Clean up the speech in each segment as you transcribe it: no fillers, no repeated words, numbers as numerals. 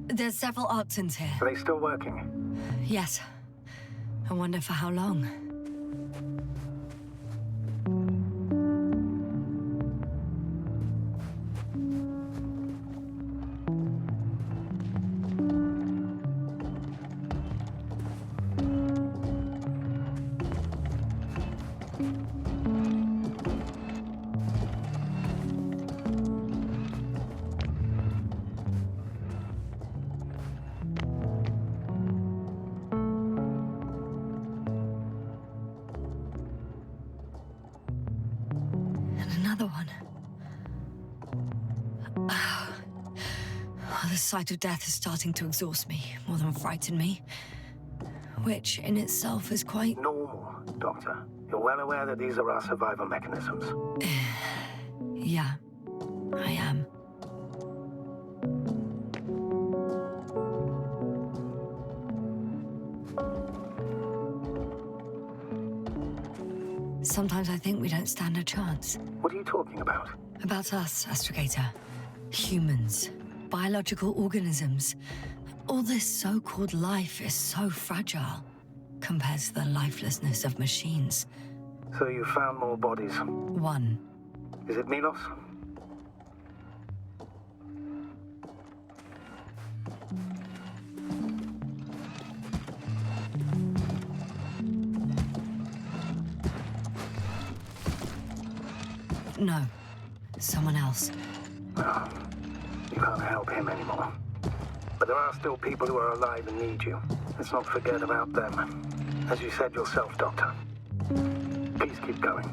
There's several Arctons here. Are they still working? Yes. I wonder for how long. The sight of death is starting to exhaust me more than frighten me, which in itself is quite normal, Doctor. You're well aware that these are our survival mechanisms. Yeah, I am. Sometimes I think we don't stand a chance. What are you talking about? About us, Astrogator. Humans. Biological organisms. All this so-called life is so fragile compared to the lifelessness of machines. So you found more bodies? One. Is it Milos? No. Someone else. Oh. You can't help him anymore. But there are still people who are alive and need you. Let's not forget about them. As you said yourself, Doctor. Please keep going.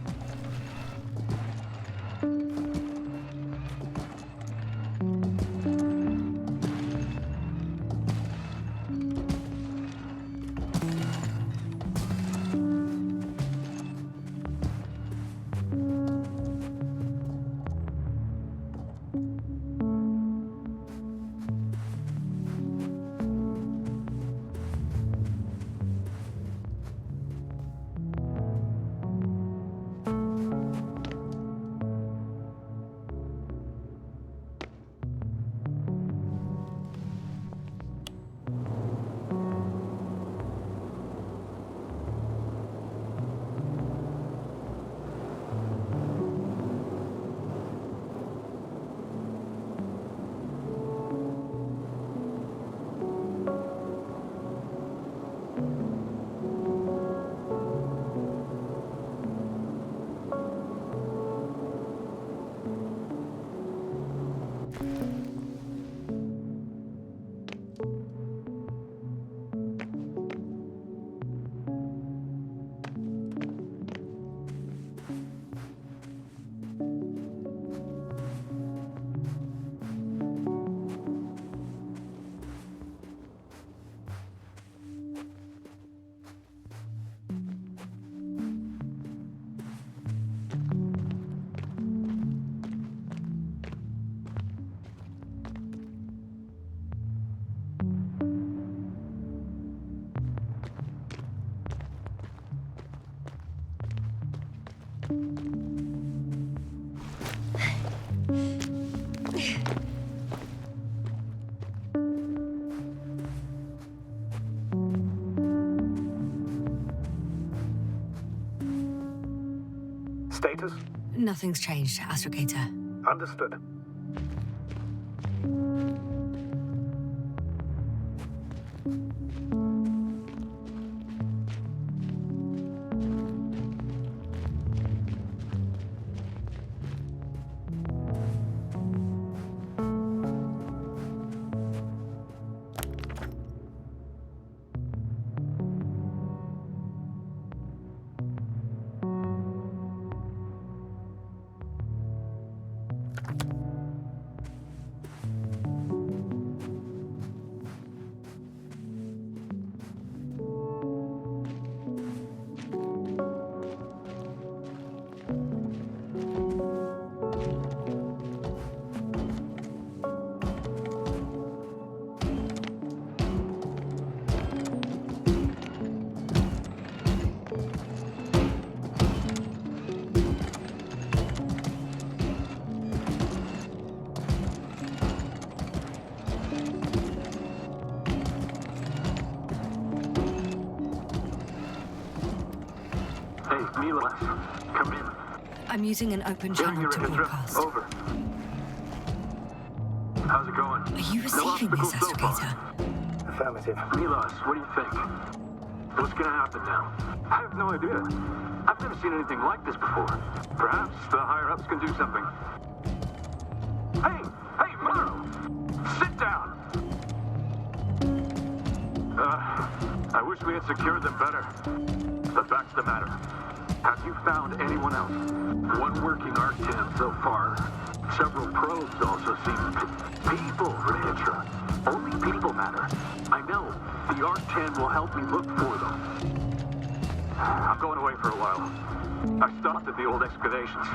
Status? Nothing's changed, Astrogator. Understood. Milos, come in. I'm using an open channel to broadcast. Over. How's it going? Are you receiving this, Astrogator? Affirmative. Milos, what do you think? What's gonna happen now? I have no idea. I've never seen anything like this before. Perhaps the higher-ups can do something. Hey, Morrow! Sit down! I wish we had secured them better. But that's the matter. Have you found anyone else? One working Arc-10 so far. Several probes also seem... People, Petra. Only people matter. I know. The Arc-10 will help me look for them. I'm going away for a while. I stopped at the old excavations.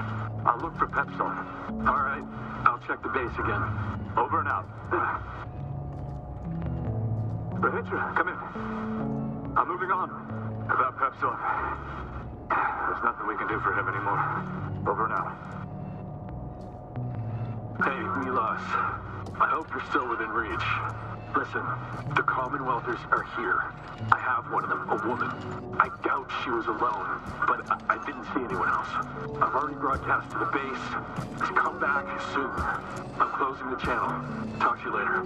I'll look for Pepsol. All right. I'll check the base again. Over and out. Petra, come in. I'm moving on. About Pepsol. There's nothing we can do for him anymore. Over and out. Hey, Milos. I hope you're still within reach. Listen, the Commonwealthers are here. I have one of them, a woman. I doubt she was alone, but I didn't see anyone else. I've already broadcast to the base. Just come back soon. I'm closing the channel. Talk to you later.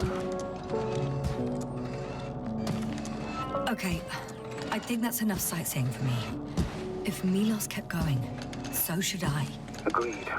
Okay, I think that's enough sightseeing for me. If Milos kept going, so should I. Agreed.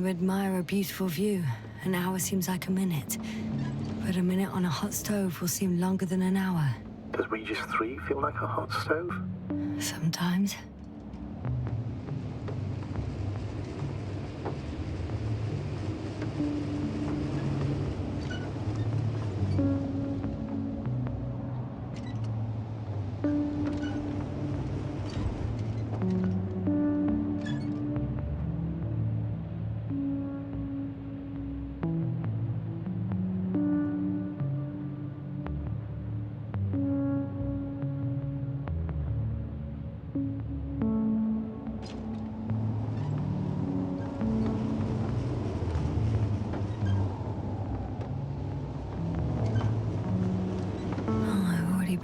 admire a beautiful view, an hour seems like a minute. But a minute on a hot stove will seem longer than an hour. Does Regis 3 feel like a hot stove? Sometimes.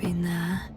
Been there.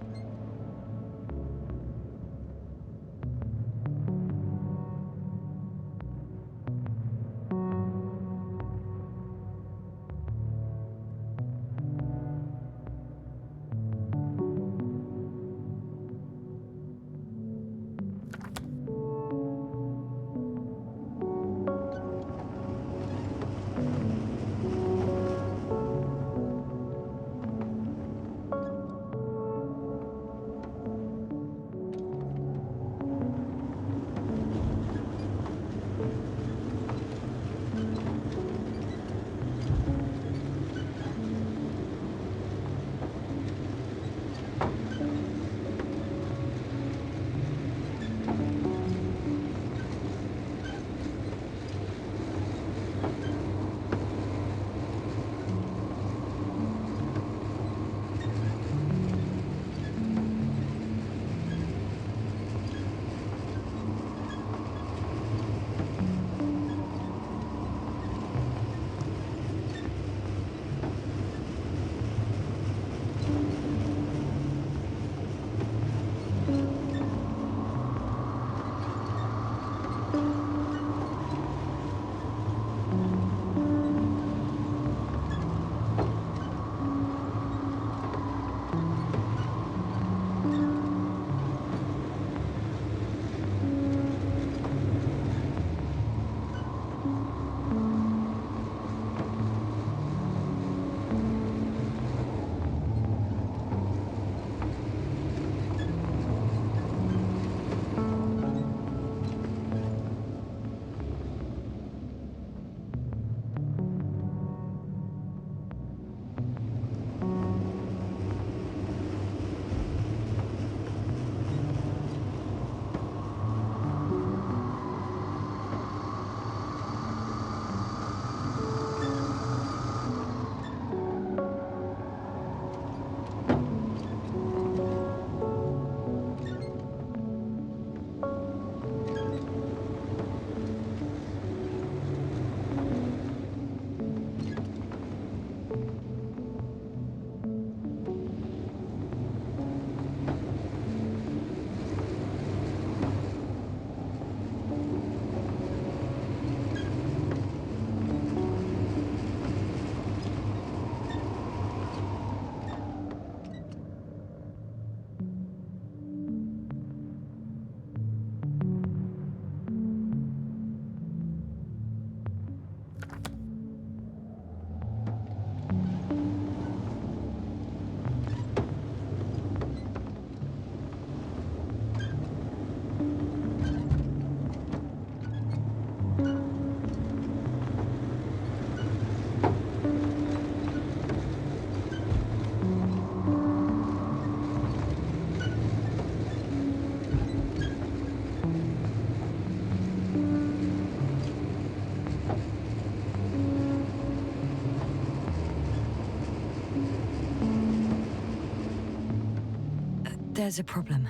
There's a problem.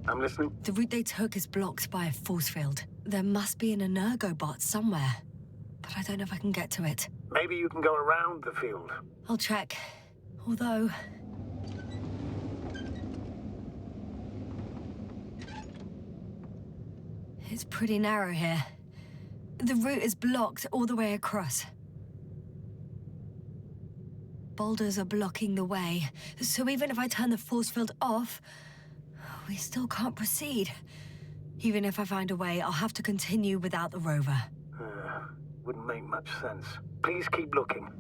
I'm listening. The route they took is blocked by a force field. There must be an energo bot somewhere, but I don't know if I can get to it. Maybe you can go around the field. I'll check. Although... it's pretty narrow here. The route is blocked all the way across. Boulders are blocking the way, so even if I turn the force field off, we still can't proceed. Even if I find a way, I'll have to continue without the rover. wouldn't make much sense. Please keep looking.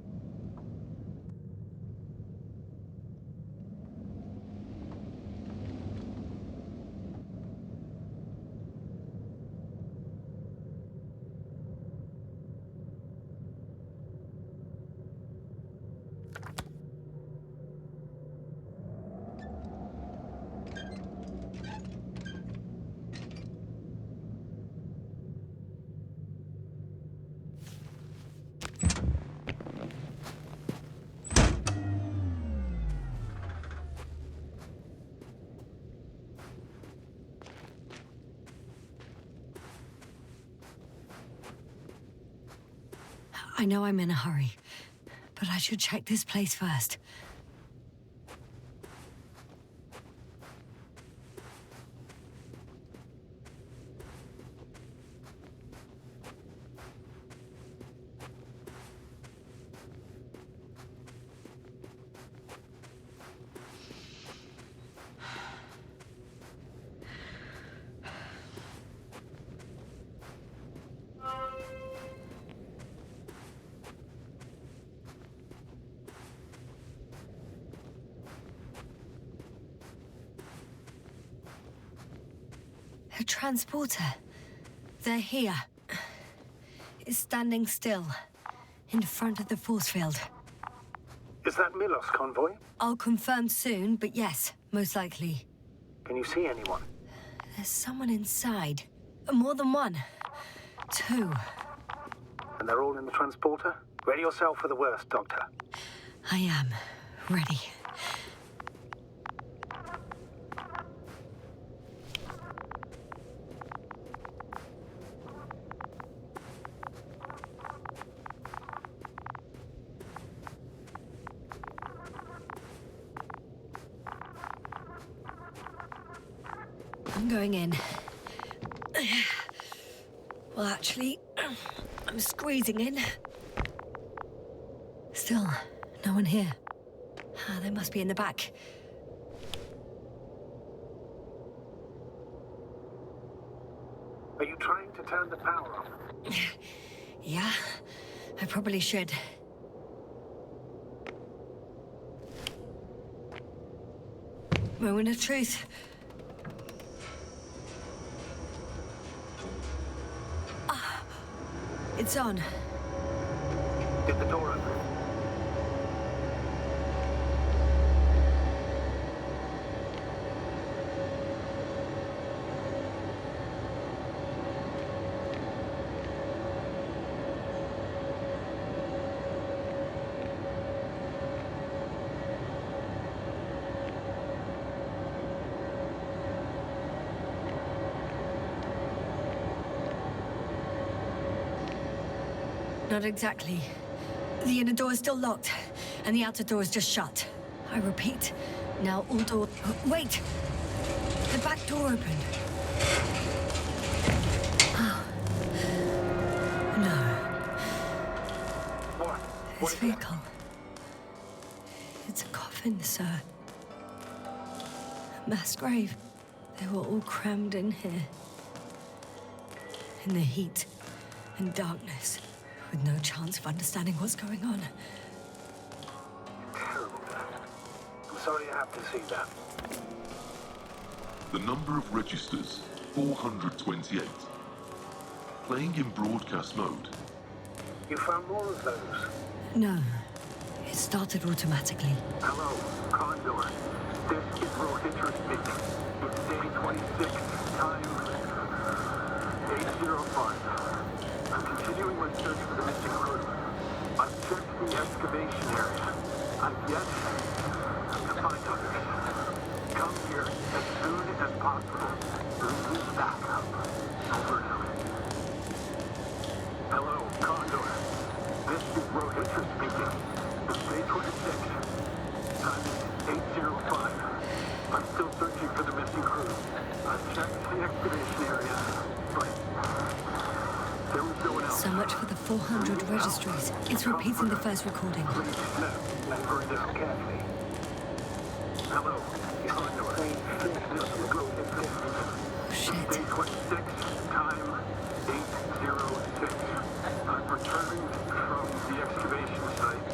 I know I'm in a hurry, but I should check this place first. A transporter. They're here. It's standing still, in front of the force field. Is that Milos convoy? I'll confirm soon, but yes, most likely. Can you see anyone? There's someone inside. More than one. Two. And they're all in the transporter? Ready yourself for the worst, Doctor. I am. Ready. I'm going in. Well, actually, I'm squeezing in. Still, no one here. They must be in the back. Are you trying to turn the power off? Yeah, I probably should. Moment of truth. It's on. Get the door open. Not exactly. The inner door is still locked, and the outer door is just shut. I repeat, now all doors... Wait! The back door opened. Oh. No. What? This vehicle. It's a coffin, sir. A mass grave. They were all crammed in here. In the heat and darkness. With no chance of understanding what's going on. Terrible. I'm sorry you have to see that. The number of registers, 428. Playing in broadcast mode. You found more of those? No. It started automatically. Hello, Condor. This is Rohitra speaking. It's day 26, time 8:05. I'm continuing my search for the missing crew. I've checked the excavation area. I've yet to find others. Come here as soon as possible. We need backup. Over and out. Hello, Condor. This is Rohitra speaking. It's day 26. Time is 8:05. I'm still searching for the missing crew. I've checked the excavation area, but there was no one else. So much for the 400 registries. It's repeating the first recording. Please, no. Hurry down carefully. Hello. Condor. Oh, shit. Day 26. Time 8:06. Time for returning from the excavation site.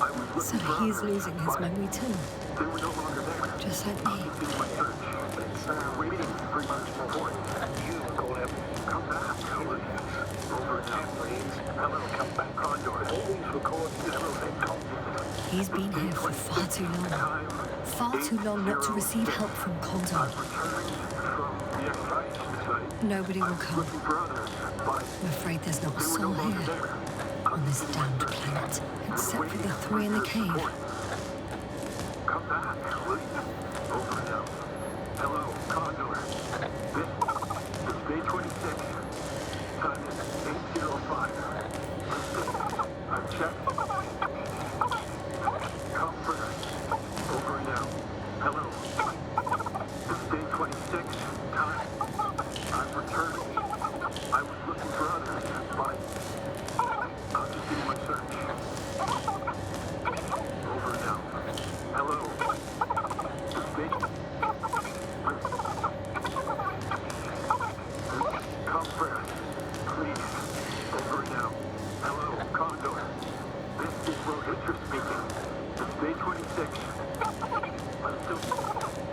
I was So looking for he's others, losing his but memory too, they were no longer there. just like I'll me. continue my search. It's waiting for you to report. You call him. Come back. Over and out, please. Hello, come back. Condor. All these recordings have been copied. He's been here for far too long. Time. Far too long not to receive help from Condor. I'm returning from the excavation site. Nobody will come. Looking for others, but I'm afraid there's not a they were no soul longer here there. on this damned planet, except for the three in the cave. Come back, will you? Over and out. Hello, Condor. This is day 26. Time is 8:05. I've checked. Comfort. Over and out. Hello. This is day 26. Time. I've returned. I was looking for others, but I'll just do my search. Over and out. Hello. Comfort. Please. Over and out. Hello, Condor. This is Rohitra speaking. It's day 26.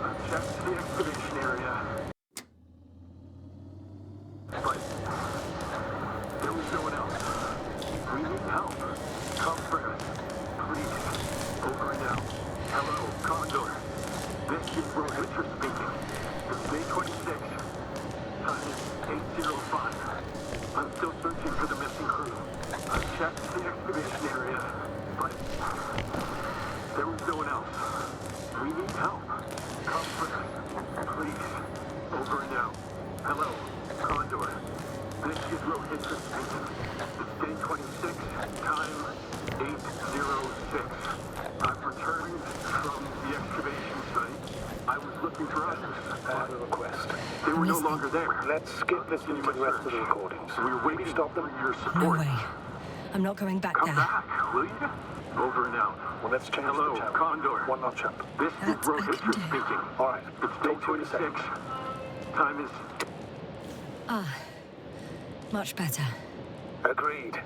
I've checked the excavation area. But there was no one else. We need help. Comfort. Please. Over and out. Hello, Condor. This is Rohitra speaking. It's day 26. Time is 8:05. I'm still searching for the missing crew. I've checked the excavation area, but there was no one else. We need help. Comfort. Please. Over and out. Hello, Condor. This is Rohitra speaking. It's day 26. Time 8:06. I've returned from the excavation site. I was looking for others. I have a request. They were no longer there. Let's skip listening to the rest of the recordings. We're waiting Stop them. for your No support. way. I'm not going back Come there. back, will you? Over and out. Well, let's change Hello, the channel. Condor. One notch up. This is That I can Rohitra do. speaking. All right. It's day 26. Time is... Ah, much better. Agreed.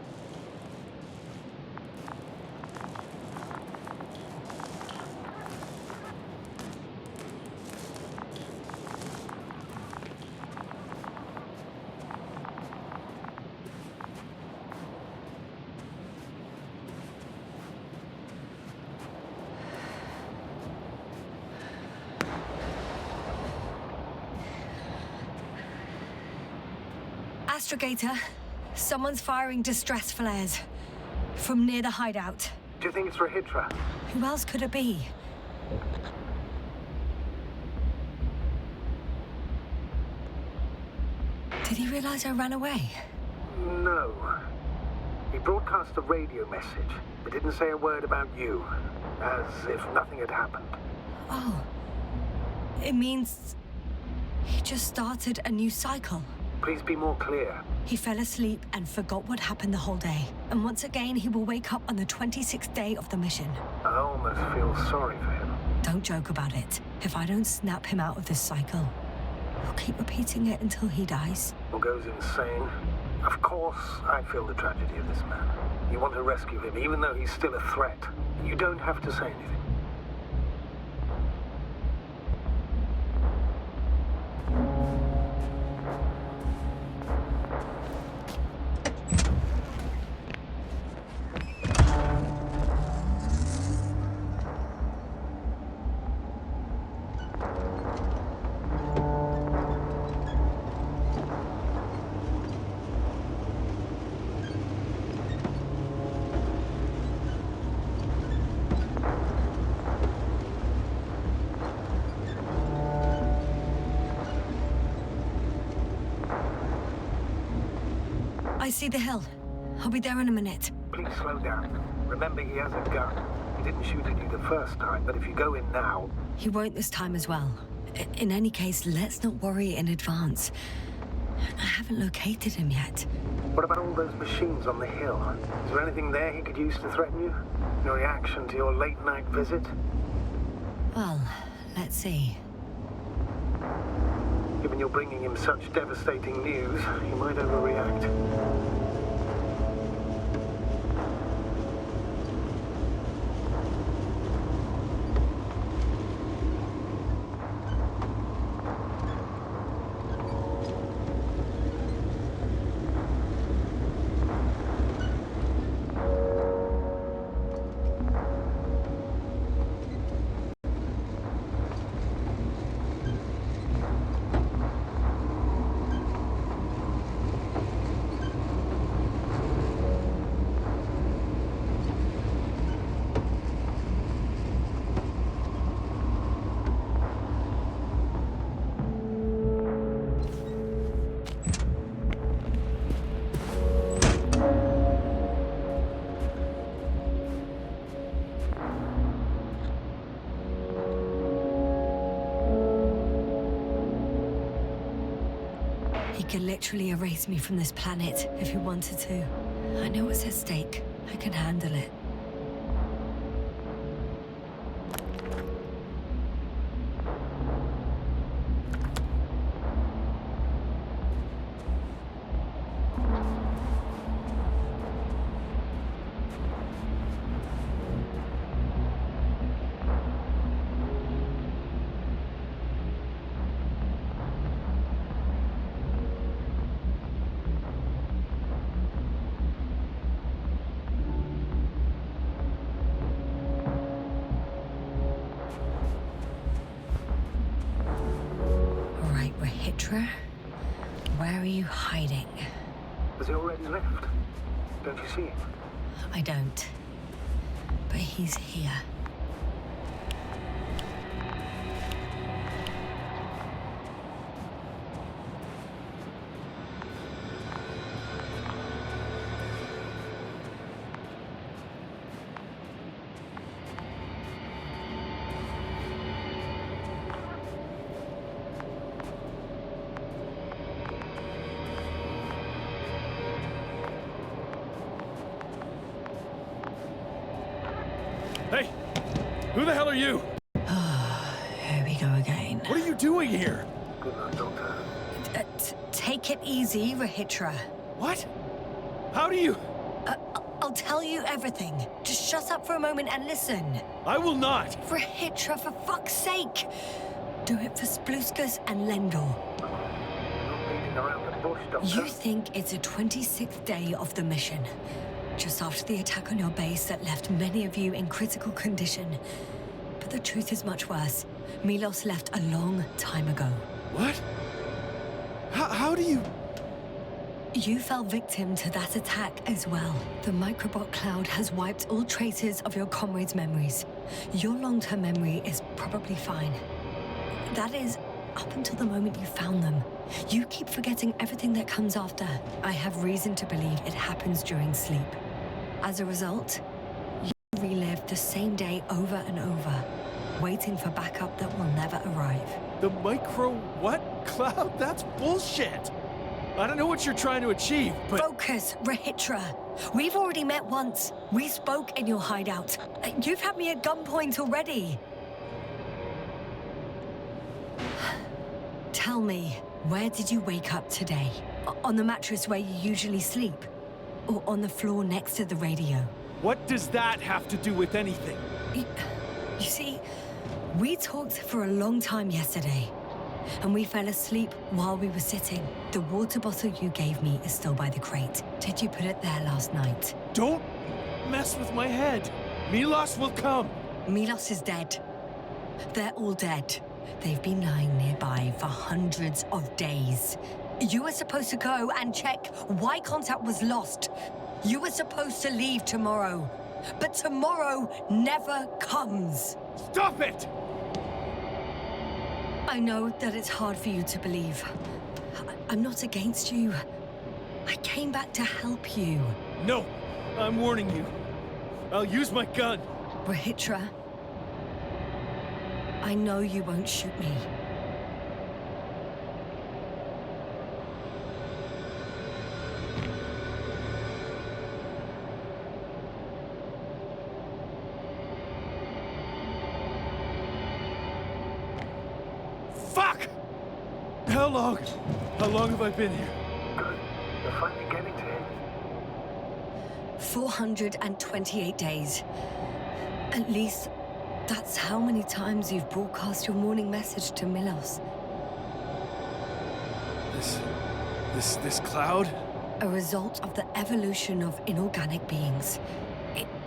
Astrogator, someone's firing distress flares from near the hideout. Do you think it's Rohitra? Who else could it be? Did he realize I ran away? No. He broadcast a radio message, but didn't say a word about you, as if nothing had happened. Oh, it means he just started a new cycle. Please be more clear. He fell asleep and forgot what happened the whole day. And once again, he will wake up on the 26th day of the mission. I almost feel sorry for him. Don't joke about it. If I don't snap him out of this cycle, he'll keep repeating it until he dies. Or goes insane. Of course, I feel the tragedy of this man. You want to rescue him, even though he's still a threat. You don't have to say anything. I see the hill. I'll be there in a minute. Please slow down. Remember, he has a gun. He didn't shoot at you the first time, but if you go in now... He won't this time as well. In any case, let's not worry in advance. I haven't located him yet. What about all those machines on the hill? Is there anything there he could use to threaten you? Your reaction to your late-night visit? Well, let's see. Given you're bringing him such devastating news, he might overreact. could literally erase me from this planet if he wanted to. I know what's at stake. I can handle it. Where are you hiding? Has he already left? Don't you see him? I don't. But he's here. Hey! Who the hell are you? Here we go again. What are you doing here? Good luck, Doctor. Take it easy, Rahitra. What? How do you... I'll tell you everything. Just shut up for a moment and listen. I will not! Rahitra, for fuck's sake! Do it for Spluskas and Lendl. You're not beating around the bush, Doctor. You think it's the 26th day of the mission. Just after the attack on your base that left many of you in critical condition. But the truth is much worse. Milos left a long time ago. What? How do you... You fell victim to that attack as well. The microbot cloud has wiped all traces of your comrades' memories. Your long-term memory is probably fine. That is, up until the moment you found them. You keep forgetting everything that comes after. I have reason to believe it happens during sleep. As a result, you relive the same day over and over, waiting for backup that will never arrive. The micro what? Cloud? That's bullshit! I don't know what you're trying to achieve, but... Focus, Rahitra. We've already met once. We spoke in your hideout. You've had me at gunpoint already. Tell me, where did you wake up today? On the mattress where you usually sleep? Or on the floor next to the radio? What does that have to do with anything? You see, we talked for a long time yesterday. And we fell asleep while we were sitting. The water bottle you gave me is still by the crate. Did you put it there last night? Don't mess with my head. Milos will come. Milos is dead. They're all dead. They've been lying nearby for hundreds of days. You were supposed to go and check why contact was lost. You were supposed to leave tomorrow. But tomorrow never comes. Stop it! I know that it's hard for you to believe. I'm not against you. I came back to help you. No, I'm warning you. I'll use my gun. Rahitra, I know you won't shoot me. Fuck! How long have I been here? Good. You're finally getting to him. 428 days. At least, that's how many times you've broadcast your morning message to Milos. This cloud? A result of the evolution of inorganic beings.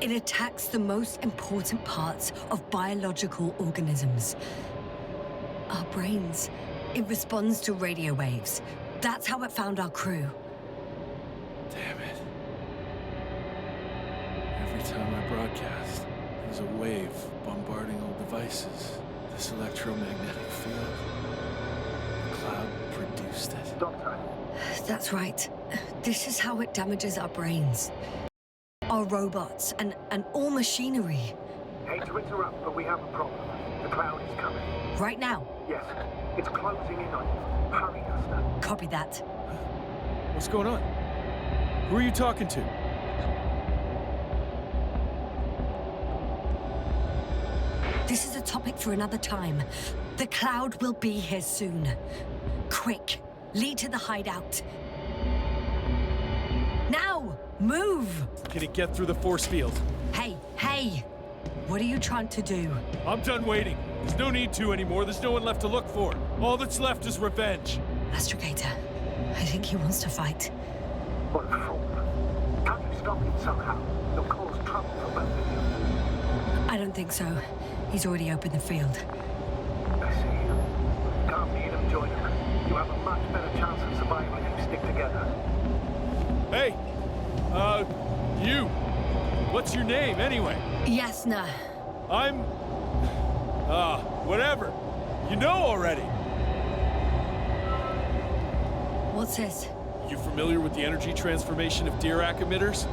It attacks the most important parts of biological organisms. Our brains. It responds to radio waves. That's how it found our crew. Damn it. Every time I broadcast, there's a wave bombarding all devices. This electromagnetic field. The cloud produced it. Doctor. That's right. This is how it damages our brains. Our robots and all machinery. Hate to interrupt, but we have a problem. The cloud is coming. Right now. Yes, it's closing in on you. Hurry, Esther. Copy that. What's going on? Who are you talking to? This is a topic for another time. The cloud will be here soon. Quick, lead to the hideout. Now, move! Can it get through the force field? Hey! What are you trying to do? I'm done waiting. There's no need to anymore. There's no one left to look for. All that's left is revenge. Astrogator, I think he wants to fight. What a fool. Can't you stop him somehow? He'll cause trouble for both of you. I don't think so. He's already opened the field. I see. You can't beat him, join him. You have a much better chance of surviving if you stick together. Hey! You! What's your name, anyway? Yasna. I'm... whatever. You know already. What's this? You familiar with the energy transformation of Dirac emitters?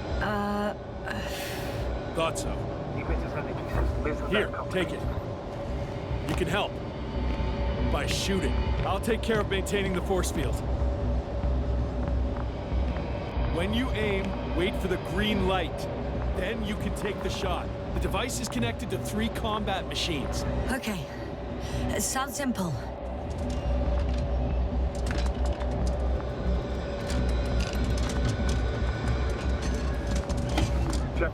Thought so. The emitter's energy system isn't Here, that complicated. take it. You can help. By shooting. I'll take care of maintaining the force field. When you aim, wait for the green light. Then you can take the shot. The device is connected to 3 combat machines. Okay. It sounds simple. Check.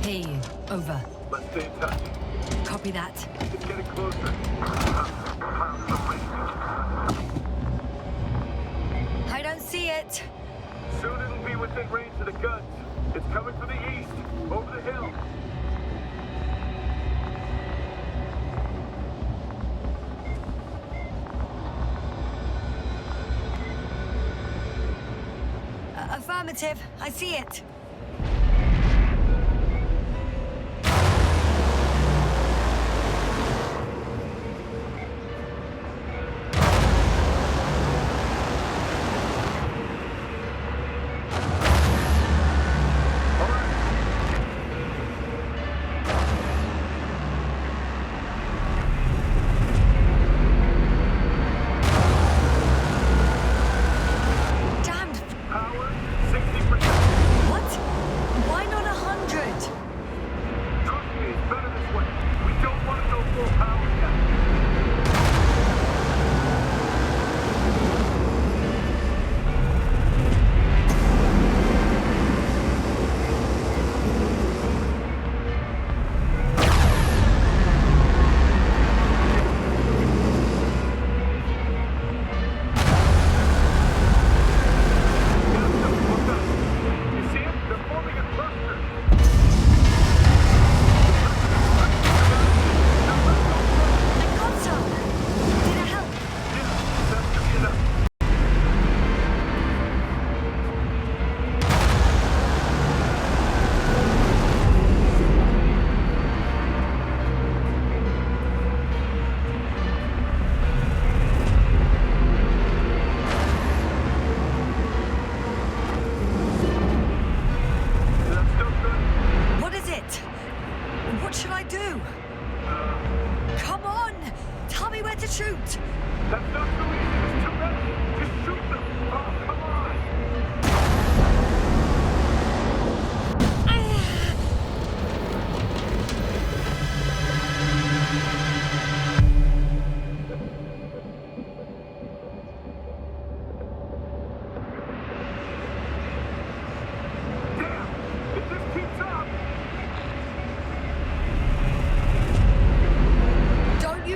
Hey, over. Let's stay in touch. Copy that. It's getting closer. I don't see it. Soon it'll be within range of the guns. It's coming from the east, over the hill. Affirmative. I see it.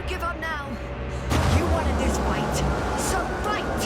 Give up now. You wanted this fight, so fight!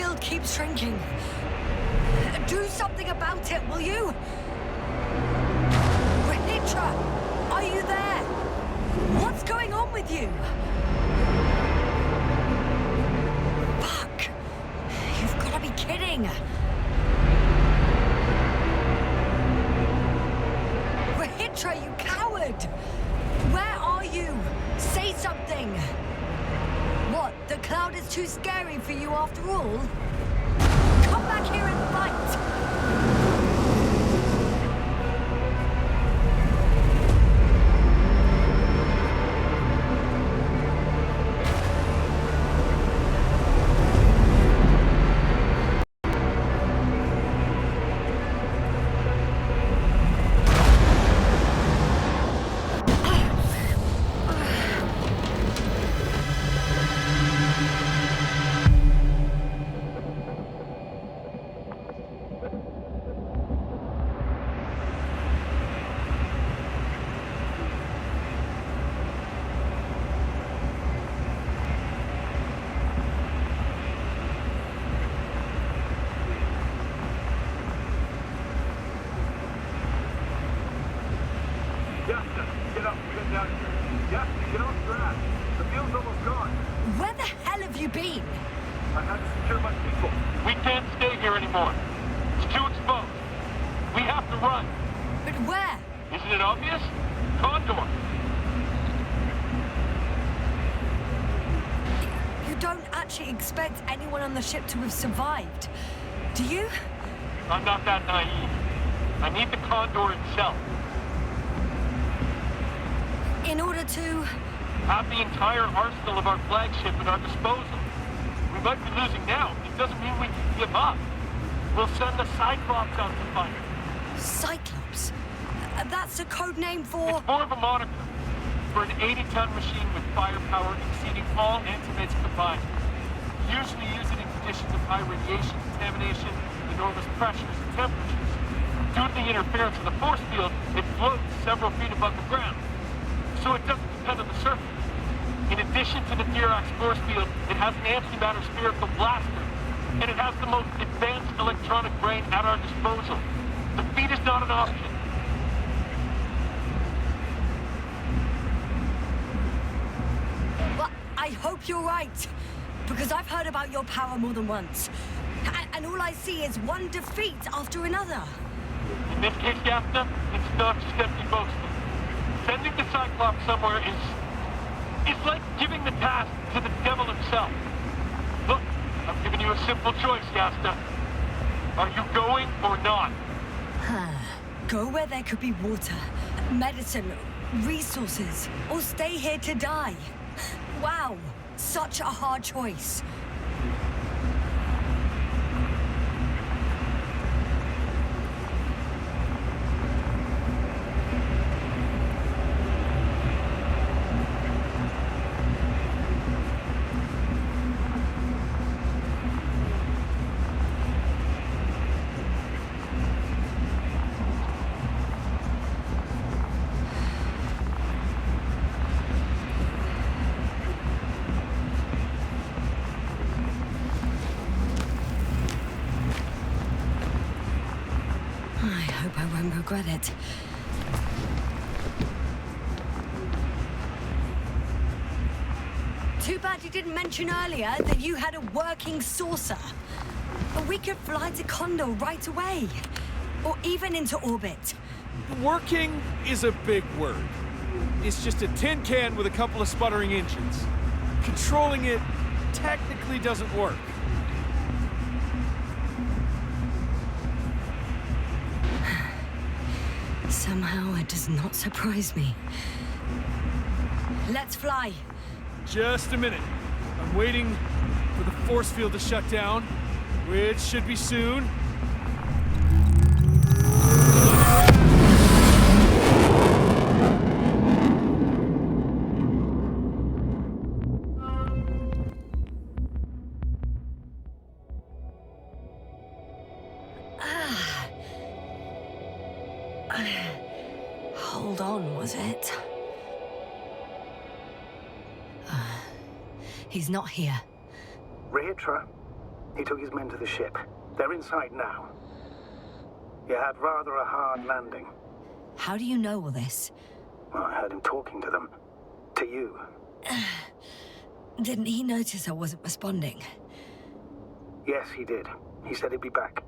field keeps shrinking. Do something about it, will you? Rahitra, are you there? What's going on with you? Fuck! You've got to be kidding! Rahitra, you coward! Where are you? Say something! What, the cloud is too scary for you after all? Come back here and fight! Where the hell have you been? I had to secure my people. We can't stay here anymore. It's too exposed. We have to run. But where? Isn't it obvious? Condor. You don't actually expect anyone on the ship to have survived, do you? I'm not that naive. I need the Condor itself. In order to... Have the entire arsenal of our flagship at our disposal. We might be losing now. It doesn't mean we can give up. We'll send the Cyclops out to fight it. Cyclops? That's a code name for... It's more of a moniker for an 80-ton machine with firepower exceeding all antimates combined. Usually use it in conditions of high radiation contamination, enormous pressures and temperatures. Due to the interference of the force field, it floats several feet above the ground. So it doesn't depend on the surface. In addition to the Dirac force field, it has an antimatter spherical blaster, and it has the most advanced electronic brain at our disposal. Defeat is not an option. Well, I hope you're right, because I've heard about your power more than once. And all I see is one defeat after another. In this case, Yasna, it's not just empty boasting. Sending the Cyclops somewhere is like giving the task to the devil himself. Look, I've given you a simple choice, Yasna. Are you going or not? Go where there could be water, medicine, resources, or stay here to die. Wow, such a hard choice. I won't regret it. Too bad you didn't mention earlier that you had a working saucer. We could fly to Condor right away. Or even into orbit. Working is a big word. It's just a tin can with a couple of sputtering engines. Controlling it technically doesn't work. Somehow it does not surprise me. Let's fly. Just a minute. I'm waiting for the force field to shut down, which should be soon. Hold on, was it? He's not here. Rahitra, He took his men to the ship. They're inside now. You had rather a hard landing. How do you know all this? Well, I heard him talking to them. To you. Didn't he notice I wasn't responding? Yes, he did. He said he'd be back.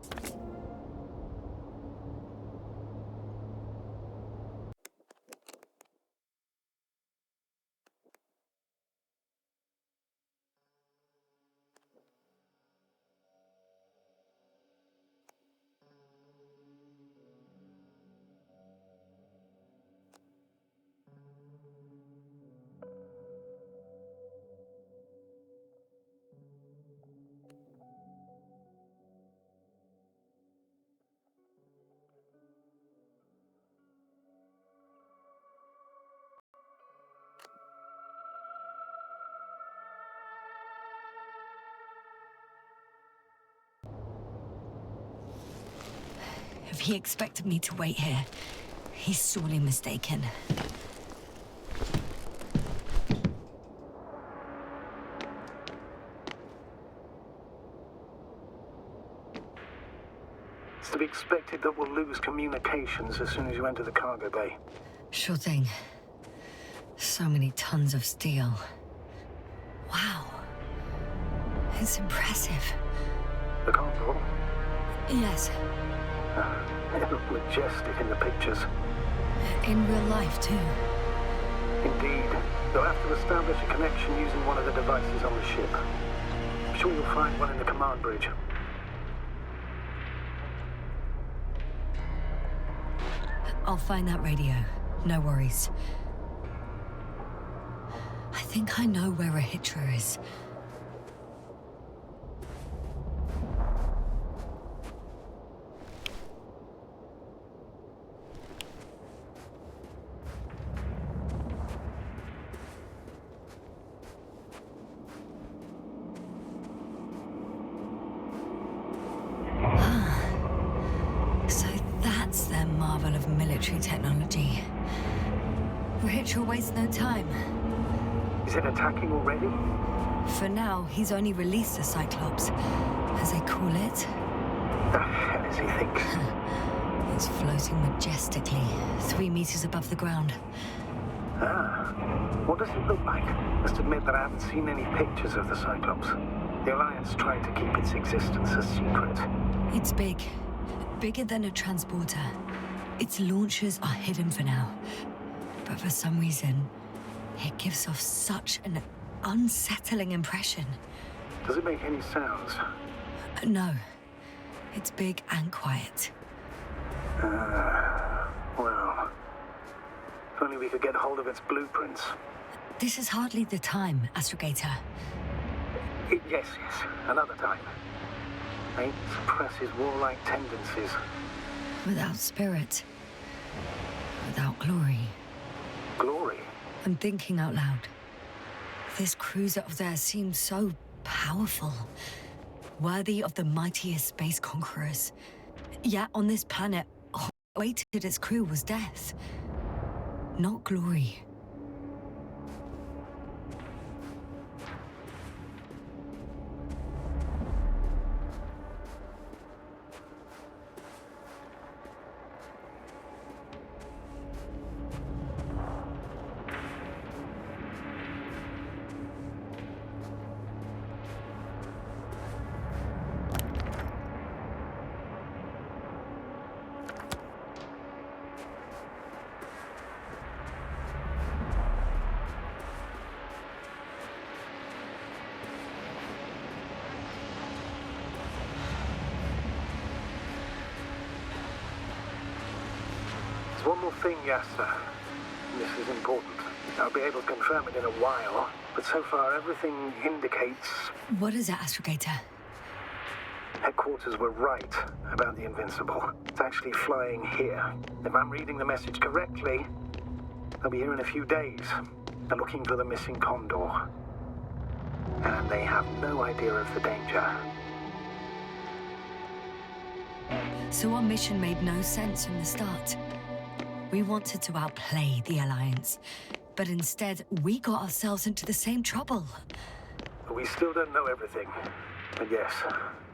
If he expected me to wait here, he's sorely mistaken. It's to be expected that we'll lose communications as soon as you enter the cargo bay. Sure thing. So many tons of steel. Wow. It's impressive. The Condor? Yes. It looked majestic in the pictures. In real life, too. Indeed. You'll have to establish a connection using one of the devices on the ship. I'm sure you'll find one in the command bridge. I'll find that radio. No worries. I think I know where a hitcher is. Marvel of military technology. Hitcher wastes no time. Is it attacking already? For now, he's only released the Cyclops, as they call it. The hell is he thinking? It's floating majestically, 3 meters above the ground. Ah, what does it look like? Must admit that I haven't seen any pictures of the Cyclops. The Alliance tried to keep its existence a secret. It's big. Bigger than a transporter. Its launchers are hidden for now. But for some reason, it gives off such an unsettling impression. Does it make any sounds? No. It's big and quiet. Well... If only we could get hold of its blueprints. This is hardly the time, Astrogator. Yes, another time. Aim suppresses warlike tendencies. Without spirit. Without glory. Glory? I'm thinking out loud. This cruiser of theirs seems so powerful. Worthy of the mightiest space conquerors. Yet on this planet, all that awaited its crew was death. Not glory. One more thing, Yasser. This is important. I'll be able to confirm it in a while, but so far everything indicates... What is it, Astrogator? Headquarters were right about the Invincible. It's actually flying here. If I'm reading the message correctly, they'll be here in a few days. They're looking for the missing Condor. And they have no idea of the danger. So our mission made no sense from the start. We wanted to outplay the Alliance, but instead we got ourselves into the same trouble. But we still don't know everything. But yes,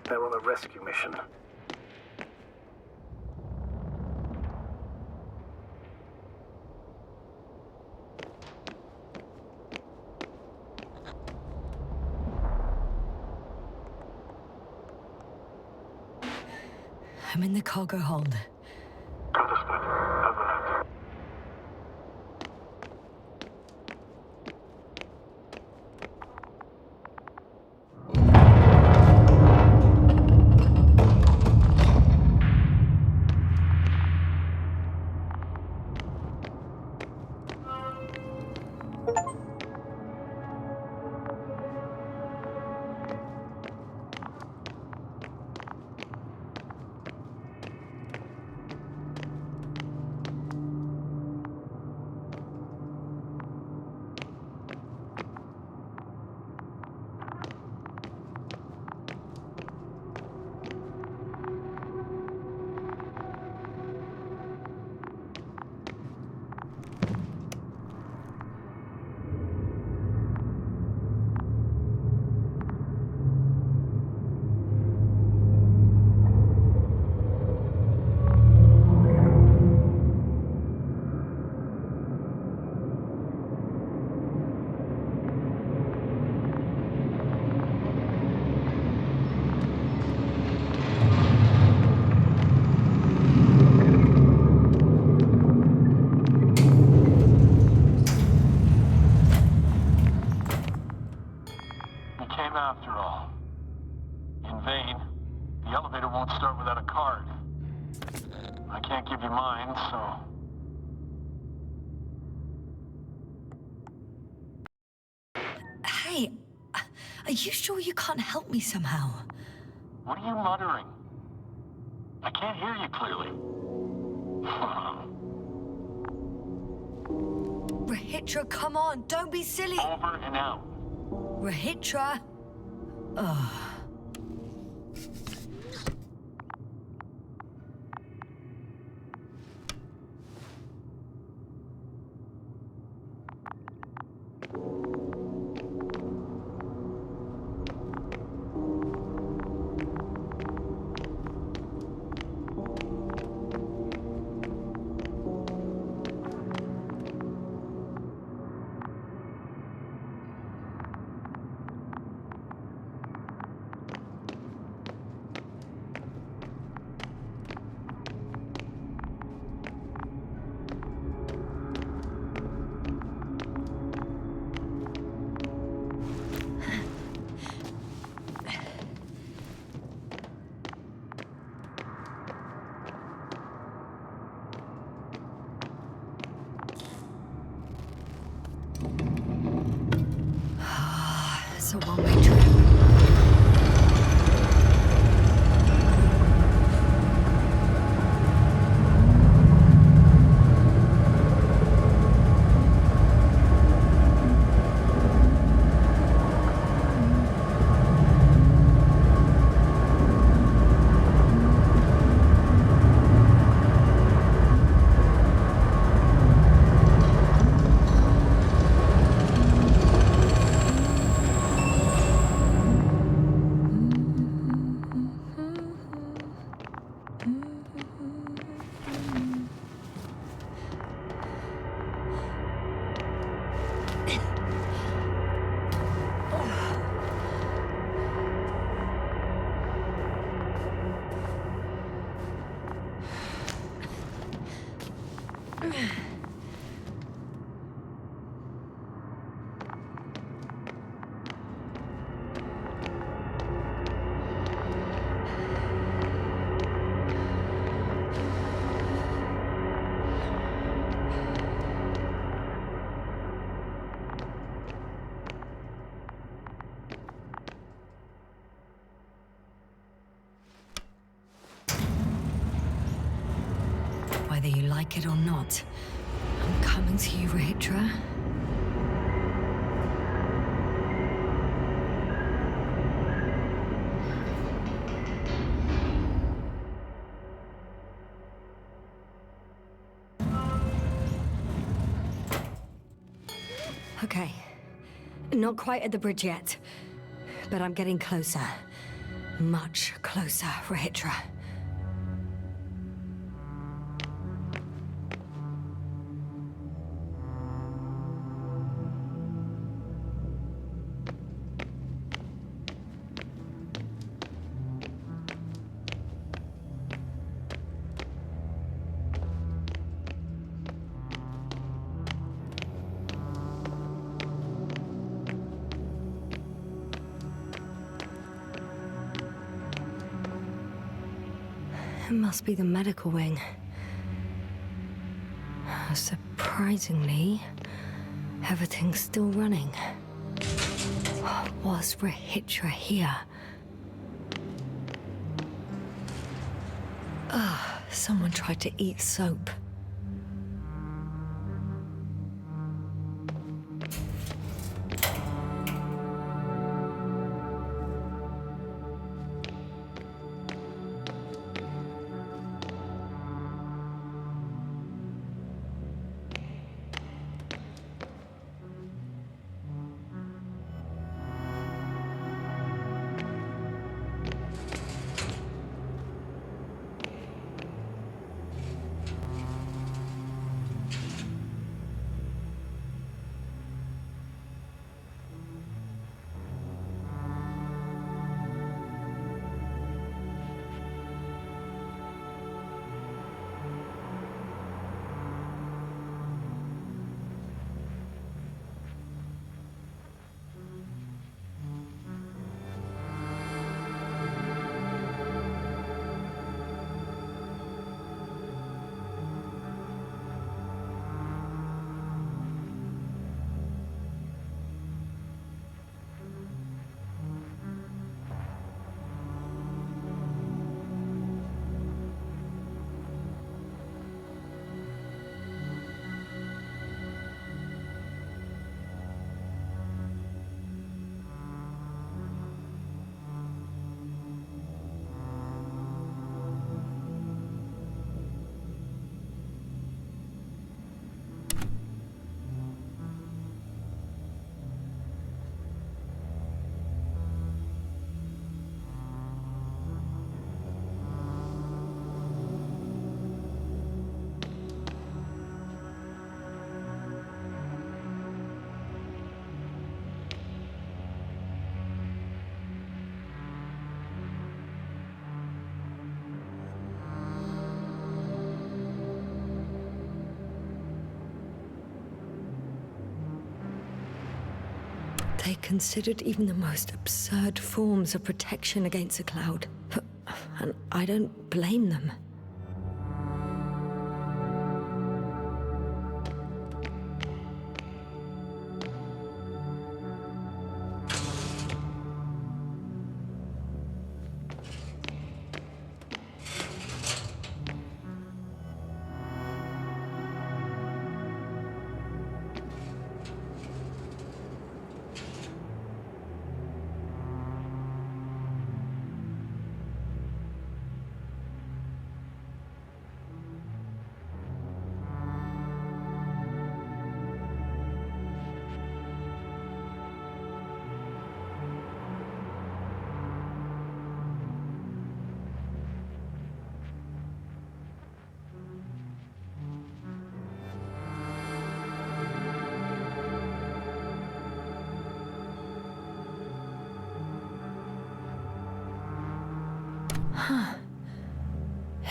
they're on a rescue mission. I'm in the cargo hold. Counter split. Over out. After all. In vain. The elevator won't start without a card. I can't give you mine, so... Hey, are you sure you can't help me somehow? What are you muttering? I can't hear you clearly. Rahitra, come on, don't be silly. Over and out. Rahitra. Ugh. It's a one-way trip. Whether you like it or not, I'm coming to you, Rahitra. Okay. Not quite at the bridge yet, but I'm getting closer. Much closer, Rahitra. It must be the medical wing. Surprisingly, everything's still running. Was Rahitra here? Someone tried to eat soap. They considered even the most absurd forms of protection against a cloud. And I don't blame them.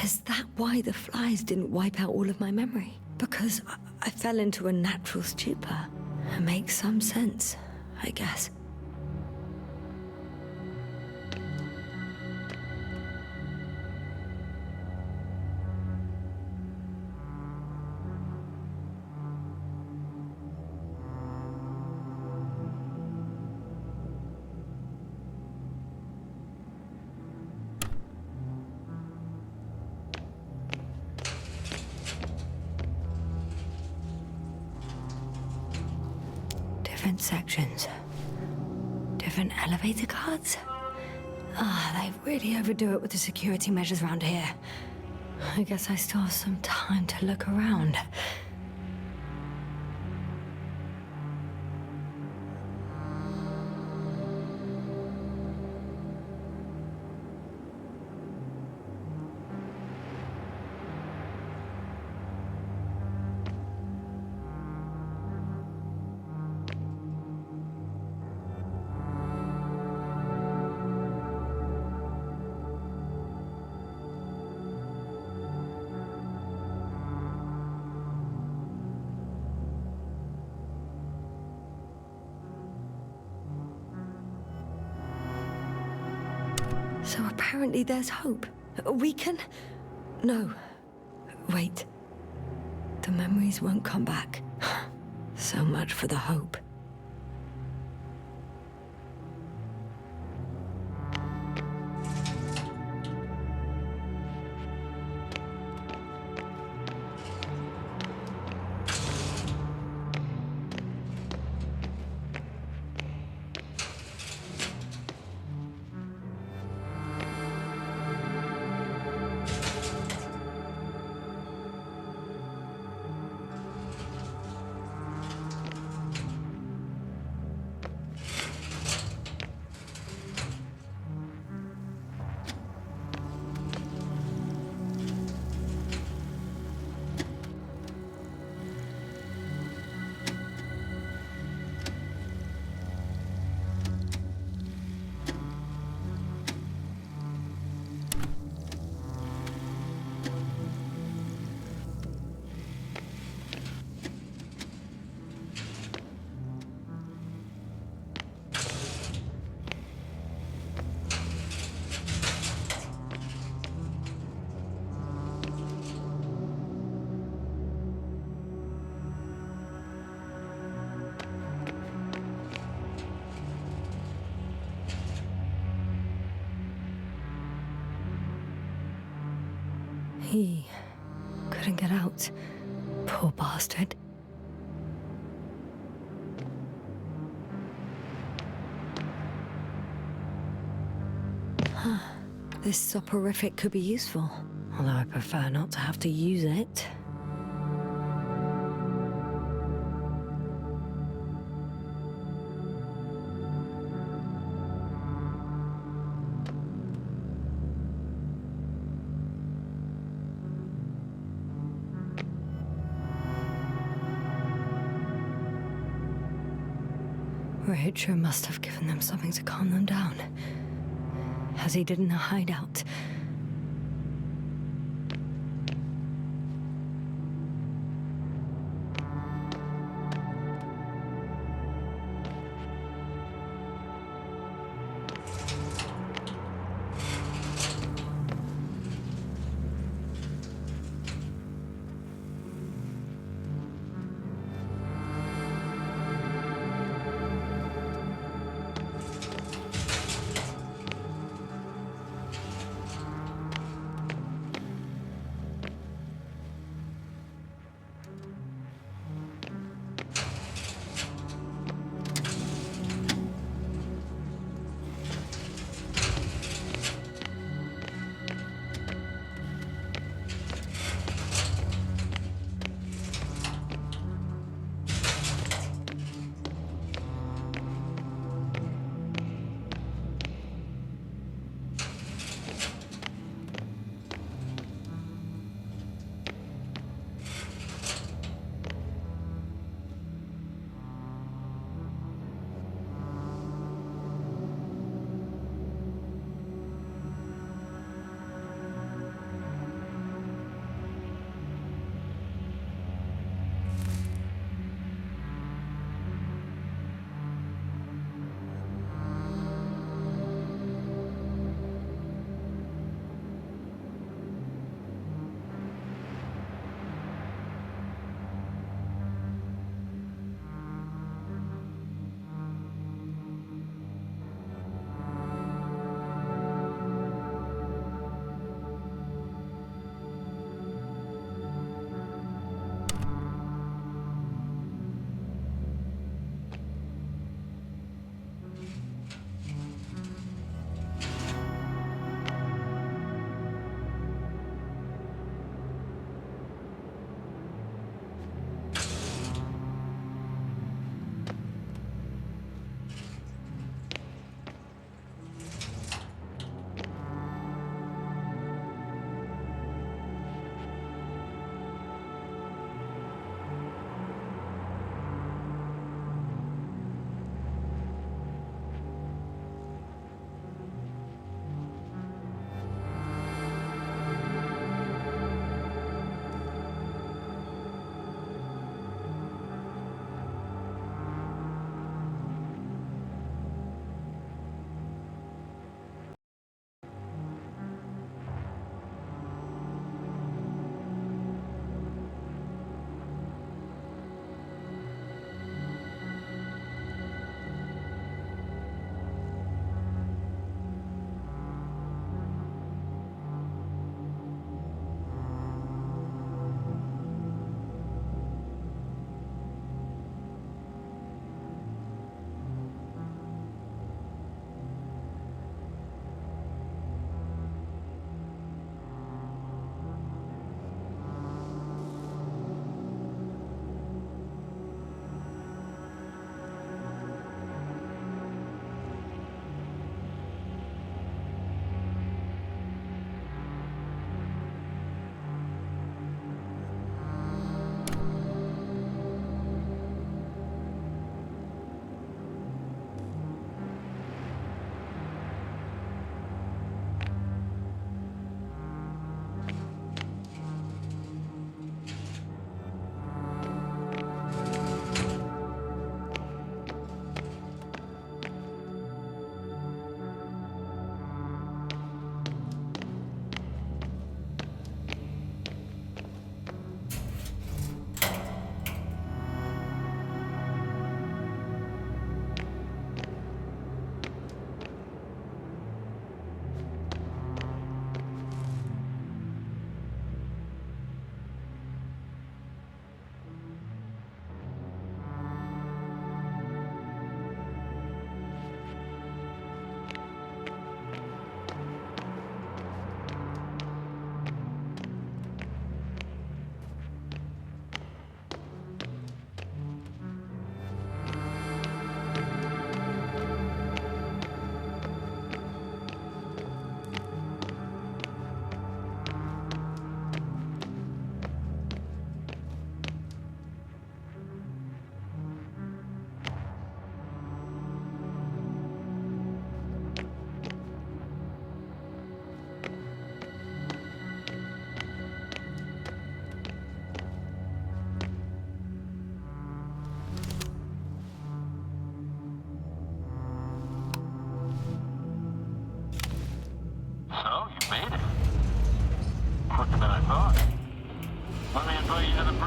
Is that why the flies didn't wipe out all of my memory? Because I fell into a natural stupor. It makes some sense, I guess. Different sections. Different elevator cards. They really overdo it with the security measures around here. I guess I still have some time to look around. So apparently there's hope. We can... No. Wait. The memories won't come back. So much for the hope. He couldn't get out. Poor bastard. This soporific could be useful, although I prefer not to have to use it. Richard must have given them something to calm them down, as he did in the hideout.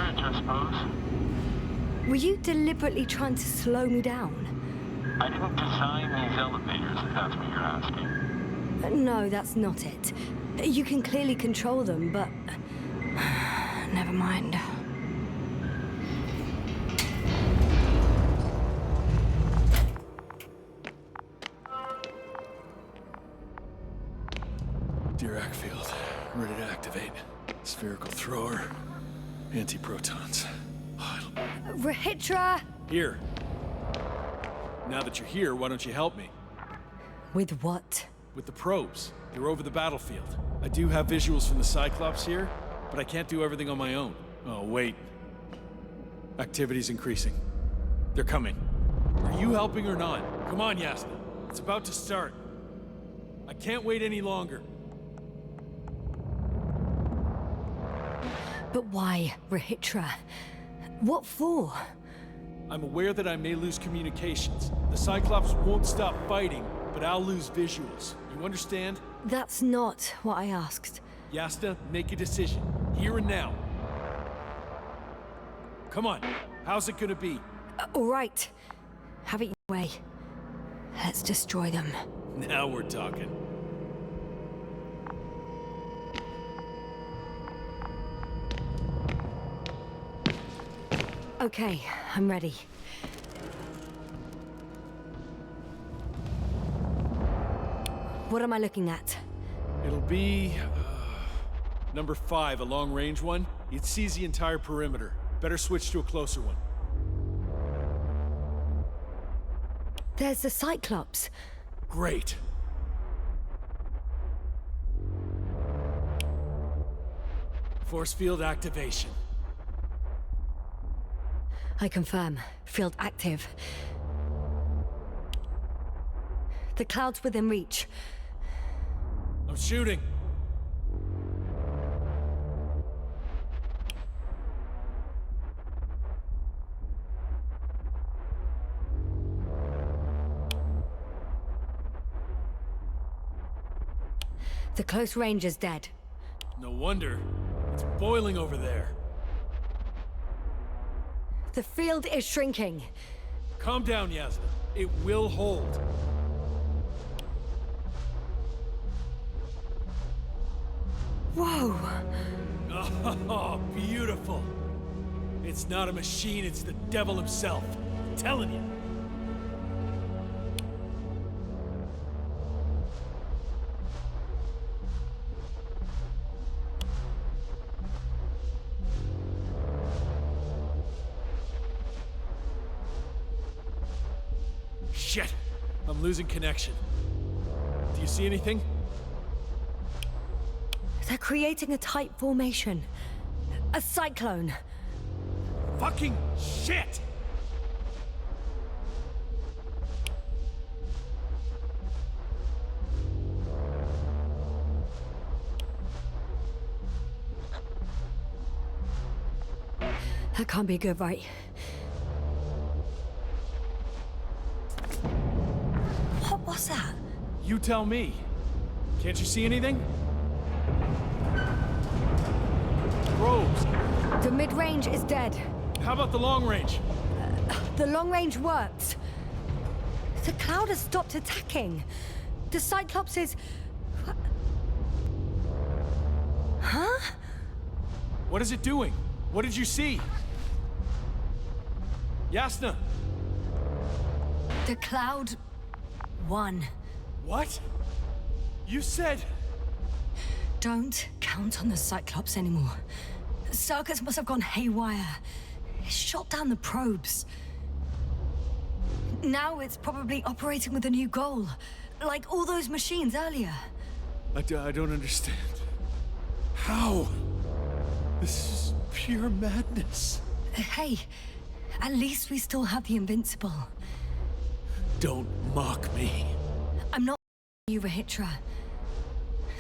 bridge, I suppose. Were you deliberately trying to slow me down? I didn't design these elevators, if that's what you're asking. No, that's not it. You can clearly control them, but... never mind. Dirac field. Ready to activate. Spherical thrower. Anti-protons. Rahitra! Here. Now that you're here, why don't you help me? With what? With the probes. They're over the battlefield. I do have visuals from the Cyclops here, but I can't do everything on my own. Oh, wait. Activity's increasing. They're coming. Are you helping or not? Come on, Yasna. It's about to start. I can't wait any longer. But why, Rahitra? What for? I'm aware that I may lose communications. The Cyclops won't stop fighting, but I'll lose visuals. You understand? That's not what I asked. Yasna, make a decision. Here and now. Come on. How's it gonna be? All right. Have it your way. Let's destroy them. Now we're talking. Okay, I'm ready. What am I looking at? It'll be... number 5, a long-range one. It sees the entire perimeter. Better switch to a closer one. There's the Cyclops. Great. Force field activation. I confirm. Field active. The cloud's within reach. I'm shooting. The close range is dead. No wonder. It's boiling over there. The field is shrinking. Calm down, Yasna. It will hold. Whoa! Oh, beautiful. It's not a machine, it's the devil himself. I'm telling you. Shit! I'm losing connection. Do you see anything? They're creating a tight formation. A cyclone. Fucking shit! That can't be good, right? What was that? You tell me. Can't you see anything? Probes. The mid-range is dead. How about the long range? The long range worked. The cloud has stopped attacking. The Cyclops is... Huh? What is it doing? What did you see? Yasna! The cloud won. What? You said... Don't count on the Cyclops anymore. Circuits must have gone haywire. It shot down the probes. Now it's probably operating with a new goal. Like all those machines earlier. I don't understand. How? This is pure madness. Hey, at least we still have the Invincible. Don't mock me. I'm not you, Rahitra.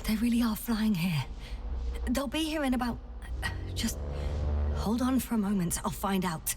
They really are flying here. They'll be here in about... Just hold on for a moment. I'll find out.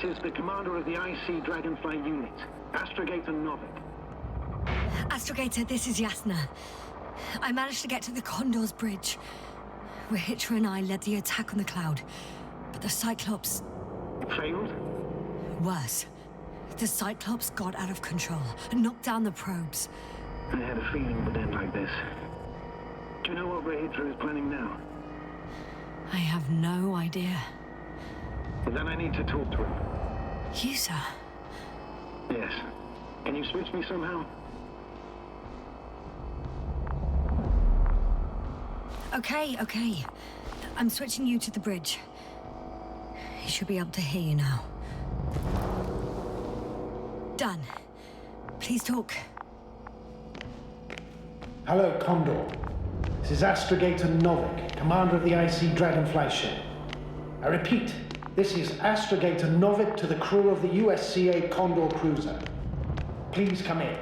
This is the commander of the IC Dragonfly unit, Astrogator Novik. Astrogator, this is Yasna. I managed to get to the Condor's bridge. Rahitra and I led the attack on the cloud, but the Cyclops... Failed? Worse. The Cyclops got out of control and knocked down the probes. I had a feeling it would end like this. Do you know what Rahitra is planning now? I have no idea. Well, then I need to talk to him. You, sir? Yes. Can you switch me somehow? Okay. I'm switching you to the bridge. He should be able to hear you now. Done. Please talk. Hello, Condor. This is Astrogator Novik, commander of the IC Dragonfly ship. I repeat, this is Astrogator Novik to the crew of the USCA Condor cruiser. Please come in.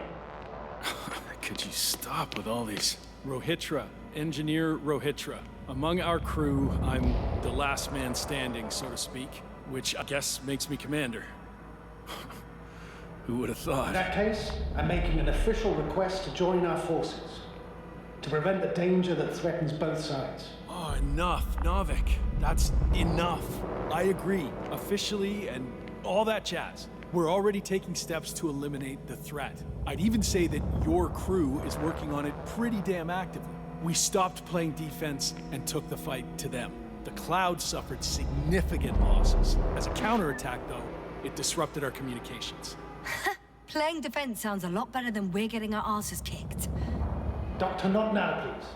Could you stop with all these? Rahitra, Engineer Rahitra. Among our crew, I'm the last man standing, so to speak, which I guess makes me commander. Who would have thought? In that case, I'm making an official request to join our forces, to prevent the danger that threatens both sides. Oh, enough, Novik. That's enough. I agree, officially, and all that jazz. We're already taking steps to eliminate the threat. I'd even say that your crew is working on it pretty damn actively. We stopped playing defense and took the fight to them. The cloud suffered significant losses. As a counterattack, though, it disrupted our communications. Playing defense sounds a lot better than we're getting our asses kicked. Doctor, not now, please.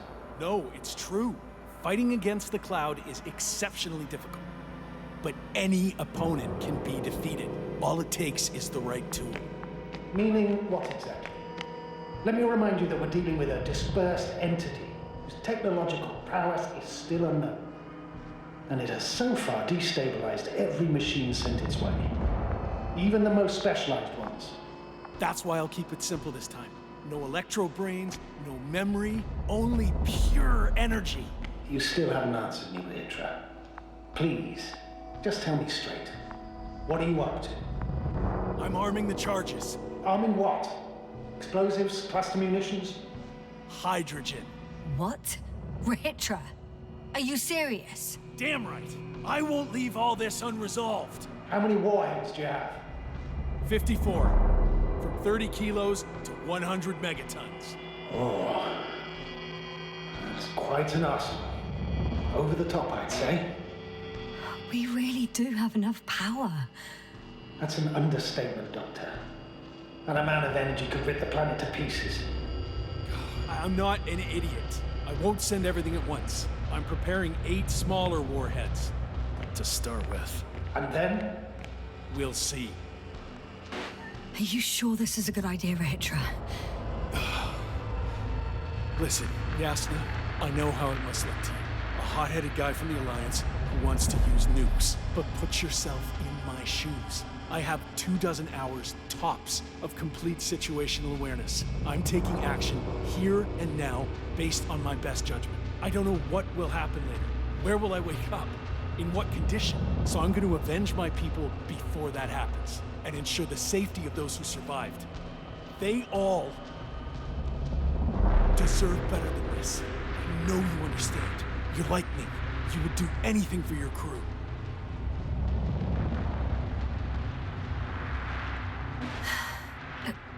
No, it's true. Fighting against the cloud is exceptionally difficult. But any opponent can be defeated. All it takes is the right tool. Meaning what exactly? Let me remind you that we're dealing with a dispersed entity whose technological prowess is still unknown. And it has so far destabilized every machine sent its way. Even the most specialized ones. That's why I'll keep it simple this time. No electro brains, no memory, only pure energy. You still haven't answered me, Rahitra. Please, just tell me straight. What are you up to? I'm arming the charges. Arming what? Explosives, cluster munitions? Hydrogen. What? Rahitra? Are you serious? Damn right. I won't leave all this unresolved. How many warheads do you have? 54. From 30 kilos to 100 megatons. Oh, that's quite an arsenal. Over the top, I'd say. We really do have enough power. That's an understatement, Doctor. That amount of energy could rip the planet to pieces. I'm not an idiot. I won't send everything at once. I'm preparing 8 smaller warheads to start with. And then? We'll see. Are you sure this is a good idea, Rahitra? Listen, Yasna, I know how it must look to you. A hot-headed guy from the Alliance who wants to use nukes. But put yourself in my shoes. I have 24 hours tops of complete situational awareness. I'm taking action here and now based on my best judgment. I don't know what will happen later. Where will I wake up? In what condition? So I'm going to avenge my people before that happens and ensure the safety of those who survived. They all deserve better than this. I know you understand. You're like me. You would do anything for your crew.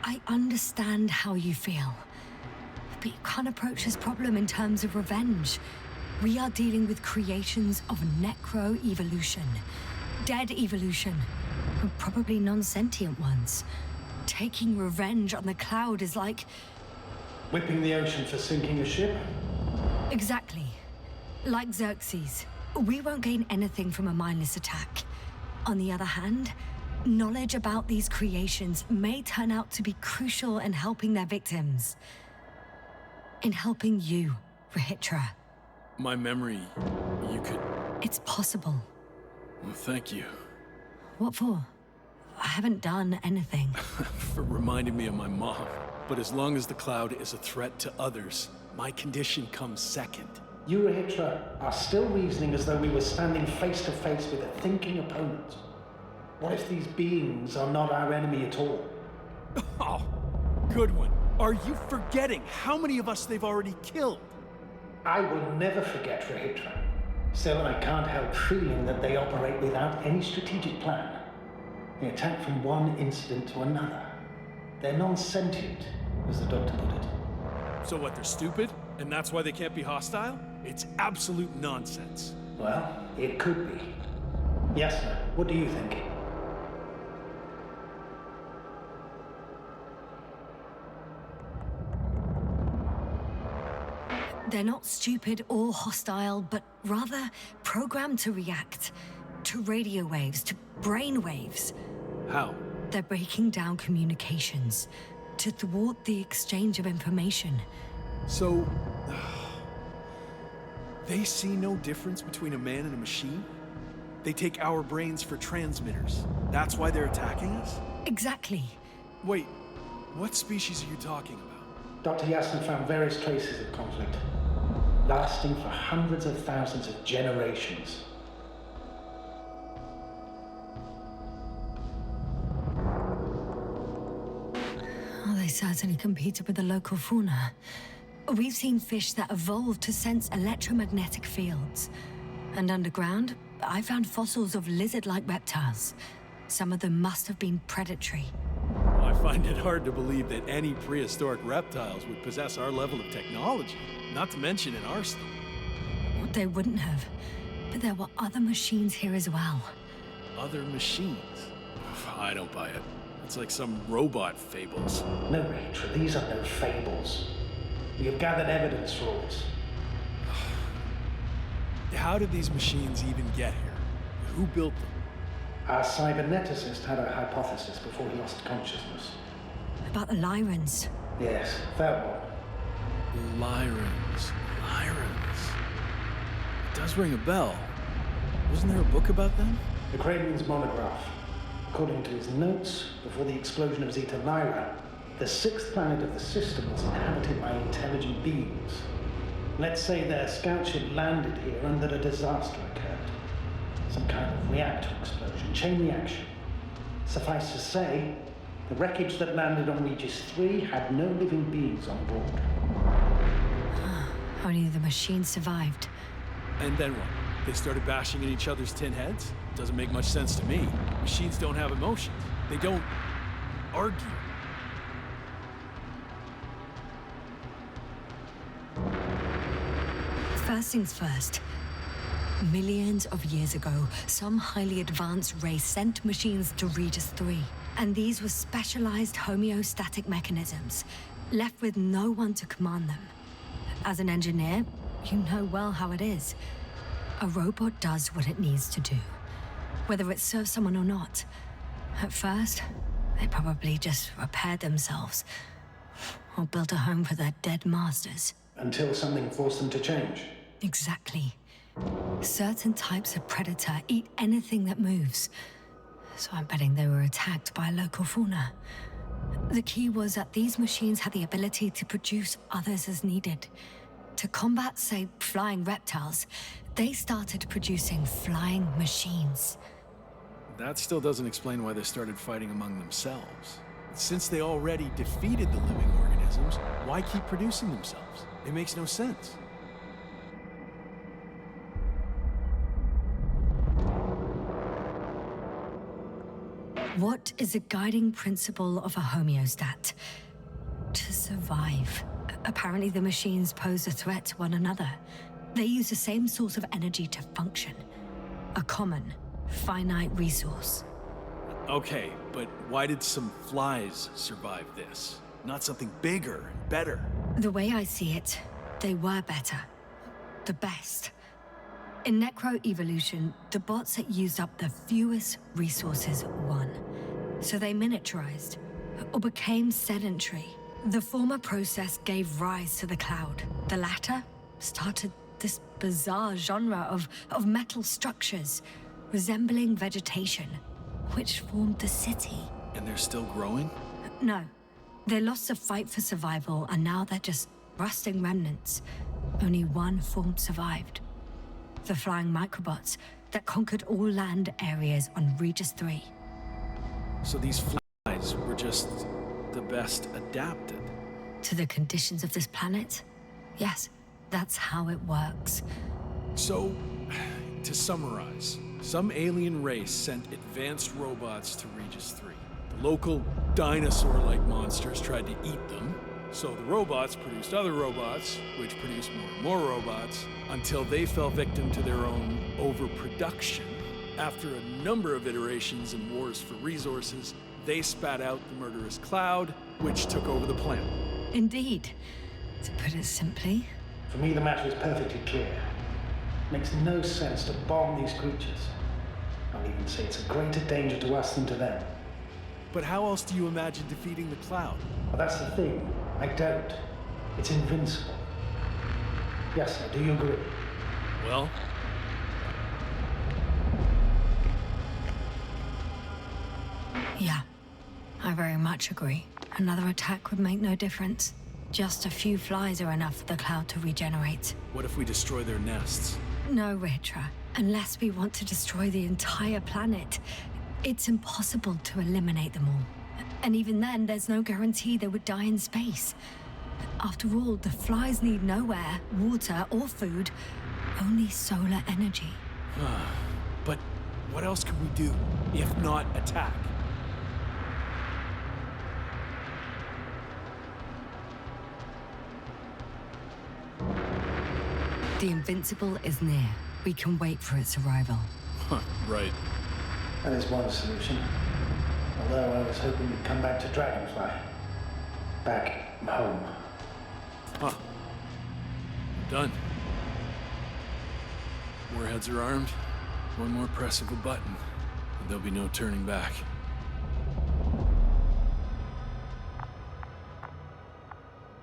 I understand how you feel. But you can't approach this problem in terms of revenge. We are dealing with creations of necro-evolution. Dead evolution. Probably non-sentient ones. Taking revenge on the cloud is like... Whipping the ocean for sinking a ship? Exactly. Like Xerxes. We won't gain anything from a mindless attack. On the other hand, knowledge about these creations may turn out to be crucial in helping their victims. In helping you, Rahitra. My memory, you could... It's possible. Well, thank you. What for? I haven't done anything. For reminding me of my mom. But as long as the cloud is a threat to others, my condition comes second. You, Rahitra, are still reasoning as though we were standing face to face with a thinking opponent. What if these beings are not our enemy at all? Oh, good one. Are you forgetting how many of us they've already killed? I will never forget Rahitra. Still, I can't help feeling that they operate without any strategic plan. They attack from one incident to another. They're non-sentient, as the doctor put it. So what, they're stupid? And that's why they can't be hostile? It's absolute nonsense. Well, it could be. Yes, sir. What do you think? They're not stupid or hostile, but rather programmed to react to radio waves, to brain waves. How? They're breaking down communications to thwart the exchange of information. So, they see no difference between a man and a machine? They take our brains for transmitters. That's why they're attacking us? Exactly. Wait, what species are you talking about? Dr. Yassin found various traces of conflict, lasting for hundreds of thousands of generations. Oh, they certainly competed with the local fauna. We've seen fish that evolved to sense electromagnetic fields. And underground, I found fossils of lizard-like reptiles. Some of them must have been predatory. Well, I find it hard to believe that any prehistoric reptiles would possess our level of technology, not to mention an arsenal. They wouldn't have. But there were other machines here as well. Other machines? I don't buy it. It's like some robot fables. No, Rachel, these are no fables. We have gathered evidence for all this. How did these machines even get here? Who built them? Our cyberneticist had a hypothesis before he lost consciousness. About the Lyrans. Yes, that one. Lyrans. It does ring a bell. Wasn't there a book about them? The Cranian's monograph. According to his notes, before the explosion of Zeta Lyra, the sixth planet of the system was inhabited by intelligent beings. Let's say their scout ship landed here and that a disaster occurred. Some kind of reactor explosion, chain reaction. Suffice to say, the wreckage that landed on Regis 3 had no living beings on board. Only the machines survived. And then what? They started bashing in each other's tin heads? Doesn't make much sense to me. Machines don't have emotions. They don't argue. First things first. Millions of years ago, some highly advanced race sent machines to Regis 3. And these were specialized homeostatic mechanisms, left with no one to command them. As an engineer, you know well how it is. A robot does what it needs to do, whether it serves someone or not. At first, they probably just repaired themselves, or built a home for their dead masters. Until something forced them to change. Exactly. Certain types of predator eat anything that moves. So I'm betting they were attacked by local fauna. The key was that these machines had the ability to produce others as needed. To combat, say, flying reptiles, they started producing flying machines. That still doesn't explain why they started fighting among themselves. Since they already defeated the living organisms, why keep producing themselves? It makes no sense. What is a guiding principle of a homeostat? To survive. Apparently the machines pose a threat to one another. They use the same source of energy to function. A common, finite resource. Okay, but why did some flies survive this? Not something bigger and better? The way I see it, they were better. The best. In necroevolution, the bots that used up the fewest resources won. So they miniaturized, or became sedentary. The former process gave rise to the cloud. The latter started this bizarre genre of metal structures, resembling vegetation, which formed the city. And they're still growing? No. They lost the fight for survival, and now they're just rusting remnants. Only one form survived. The flying microbots that conquered all land areas on Regis 3. So these flies were just the best adapted. To the conditions of this planet? Yes, that's how it works. So, to summarize, some alien race sent advanced robots to Regis 3. The local dinosaur-like monsters tried to eat them, so the robots produced other robots, which produced more and more robots, until they fell victim to their own overproduction. After a number of iterations and wars for resources, they spat out the murderous cloud, which took over the planet. Indeed. To put it simply... For me, the matter is perfectly clear. It makes no sense to bomb these creatures. I'll even say it's a greater danger to us than to them. But how else do you imagine defeating the cloud? Well, that's the thing. I don't. It's invincible. Yes, sir, do you agree? Well... Yeah, I very much agree. Another attack would make no difference. Just a few flies are enough for the cloud to regenerate. What if we destroy their nests? No, Ritra. Unless we want to destroy the entire planet, it's impossible to eliminate them all. And even then, there's no guarantee they would die in space. After all, the flies need no air, water, or food, only solar energy. But what else could we do, if not attack? The Invincible is near. We can wait for its arrival. Right. That is one solution. Although I was hoping we'd come back to Dragonfly. Back home. Huh. Done. Warheads are armed. One more press of a button, and there'll be no turning back.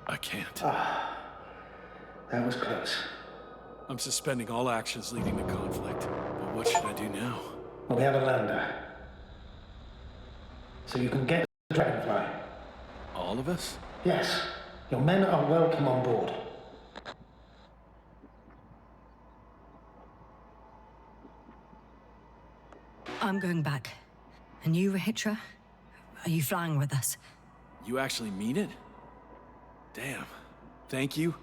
I can't. That was close. I'm suspending all actions leading to conflict. But what should I do now? Well, we have a lander. So you can get the Dragonfly. All of us? Yes. Your men are welcome on board. I'm going back. And you, Rahitra? Are you flying with us? You actually mean it? Damn. Thank you.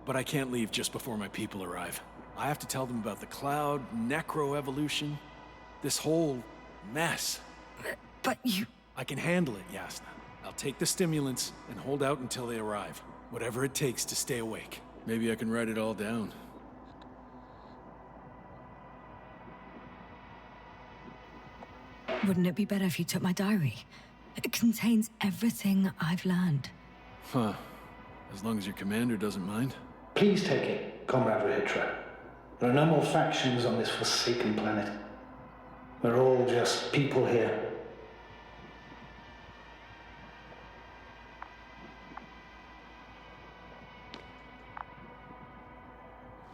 But I can't leave just before my people arrive. I have to tell them about the cloud, necroevolution, this whole mess. But you... I can handle it, Yasna. I'll take the stimulants and hold out until they arrive. Whatever it takes to stay awake. Maybe I can write it all down. Wouldn't it be better if you took my diary? It contains everything I've learned. Huh. As long as your commander doesn't mind. Please take it, Comrade Rahitra. There are no more factions on this forsaken planet. We're all just people here.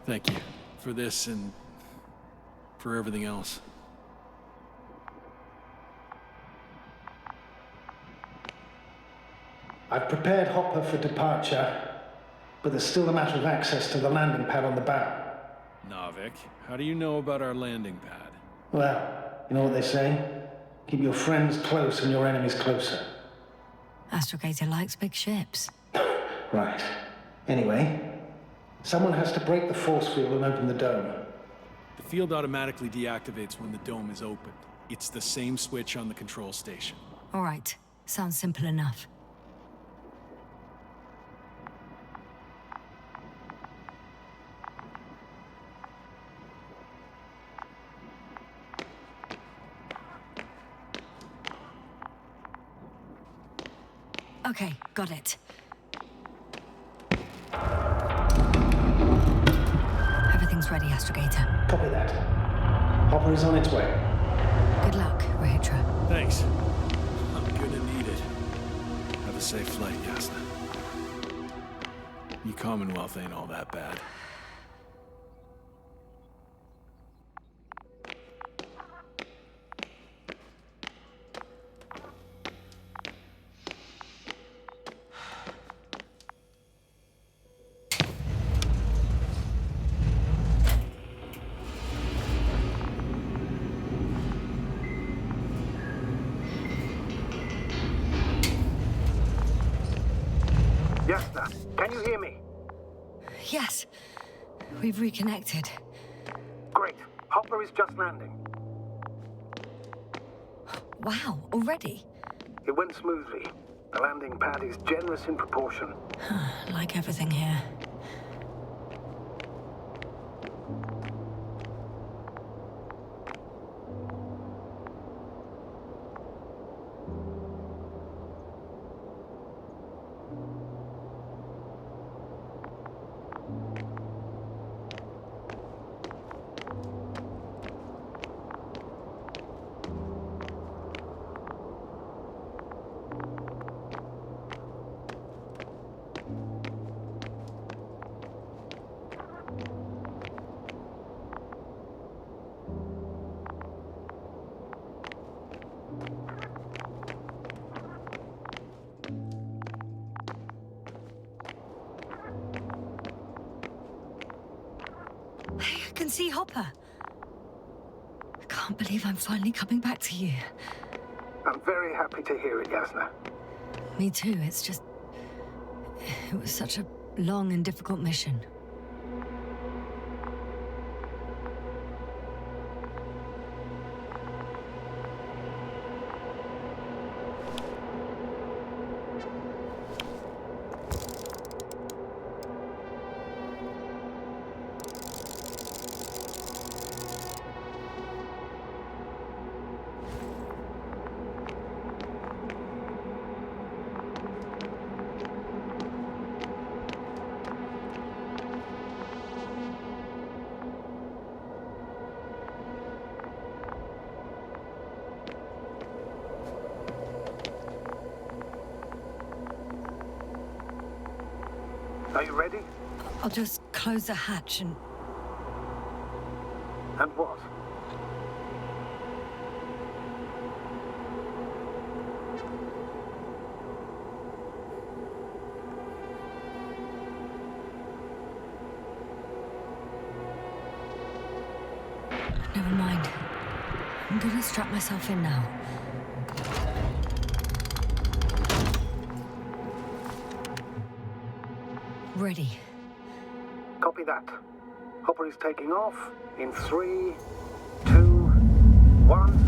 Thank you for this and for everything else. I've prepared Hopper for departure, but there's still a matter of access to the landing pad on the bow. Navik, how do you know about our landing pad? Well, you know what they say? Keep your friends close and your enemies closer. Astrogator likes big ships. Right. Anyway, someone has to break the force field and open the dome. The field automatically deactivates when the dome is opened. It's the same switch on the control station. All right. Sounds simple enough. Okay, got it. Everything's ready, Astrogator. Copy that. Hopper is on its way. Good luck, Rahitra. Thanks. I'm gonna need it. Have a safe flight, Yasna. Your Commonwealth ain't all that bad. hear me? Yes, we've reconnected. Great. Hopper is just landing. Wow, already? It went smoothly. The landing pad is generous in proportion. Like everything here. I can see Hopper. I can't believe I'm finally coming back to you. I'm very happy to hear it, Yasna. Me too, it's just... It was such a long and difficult mission. Are you ready? I'll just close the hatch and... And what? Never mind. I'm gonna strap myself in now. Ready. Copy that. Hopper is taking off in 3, 2, 1.